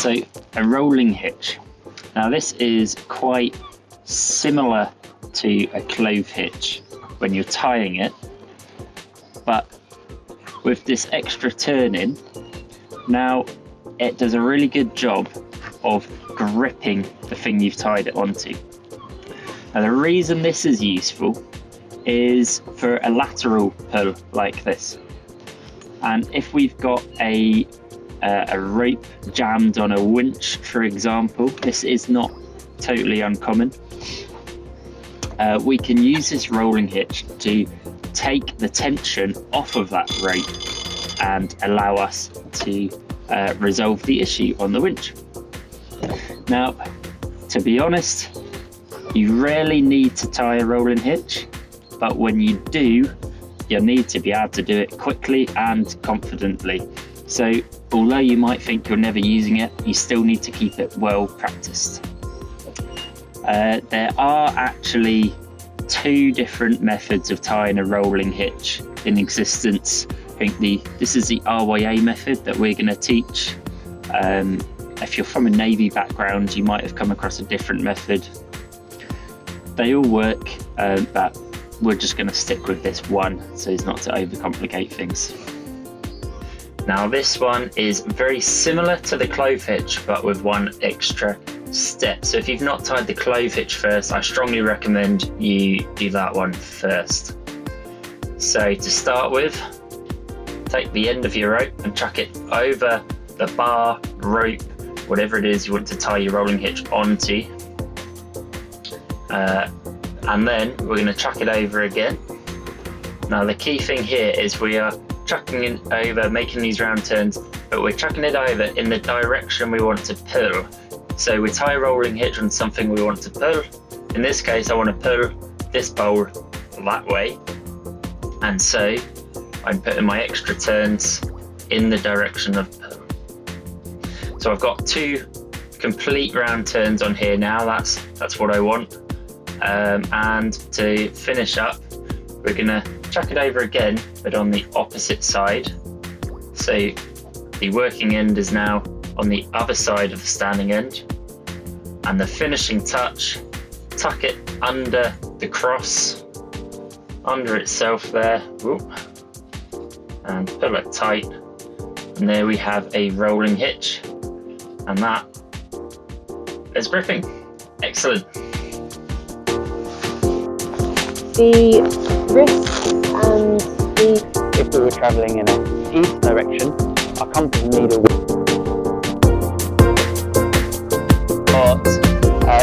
So a rolling hitch. Now this is quite similar to a clove hitch when you're tying it, but with this extra turning, now it does a really good job of gripping the thing you've tied it onto. Now the reason this is useful is for a lateral pull like this. And if we've got a rope jammed on a winch, for example, this is not totally uncommon. We can use this rolling hitch to take the tension off of that rope and allow us to resolve the issue on the winch. Now, to be honest, you rarely need to tie a rolling hitch, but when you do, you'll need to be able to do it quickly and confidently. So although you might think you're never using it, you still need to keep it well practiced. There are actually two different methods of tying a rolling hitch in existence. I think this is the RYA method that we're going to teach. If you're from a Navy background, you might have come across a different method. They all work, but we're just going to stick with this one so as not to overcomplicate things. Now this one is very similar to the clove hitch, but with one extra step. So if you've not tied the clove hitch first, I strongly recommend you do that one first. So to start with, take the end of your rope and chuck it over the bar, rope, whatever it is you want to tie your rolling hitch onto. And then we're going to chuck it over again. Now the key thing here is we are chucking it over, making these round turns, but we're chucking it over in the direction we want to pull. So we tie a rolling hitch on something we want to pull. In this case, I want to pull this bowl that way. And so I'm putting my extra turns in the direction of pull. So I've got two complete round turns on here now. That's what I want. And to finish up, we're going to chuck it over again, but on the opposite side. So the working end is now on the other side of the standing end. And the finishing touch, tuck it under the cross, under itself there, and pull it tight. And there we have a rolling hitch. And that is gripping. Excellent. The wrists and the... If we were travelling in an east direction, our compass needle got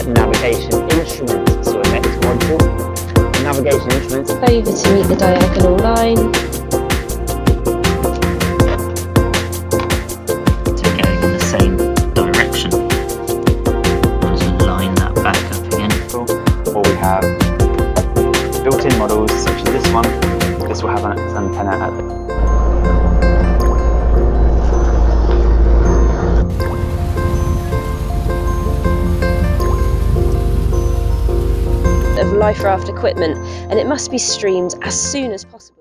navigation instruments, so a next module. Navigation instruments over to meet the diagonal line. To go in the same direction. Just line that back up again. or we have built-in models such as this one. This will have an antenna at the of life raft equipment, and it must be streamed as soon as possible.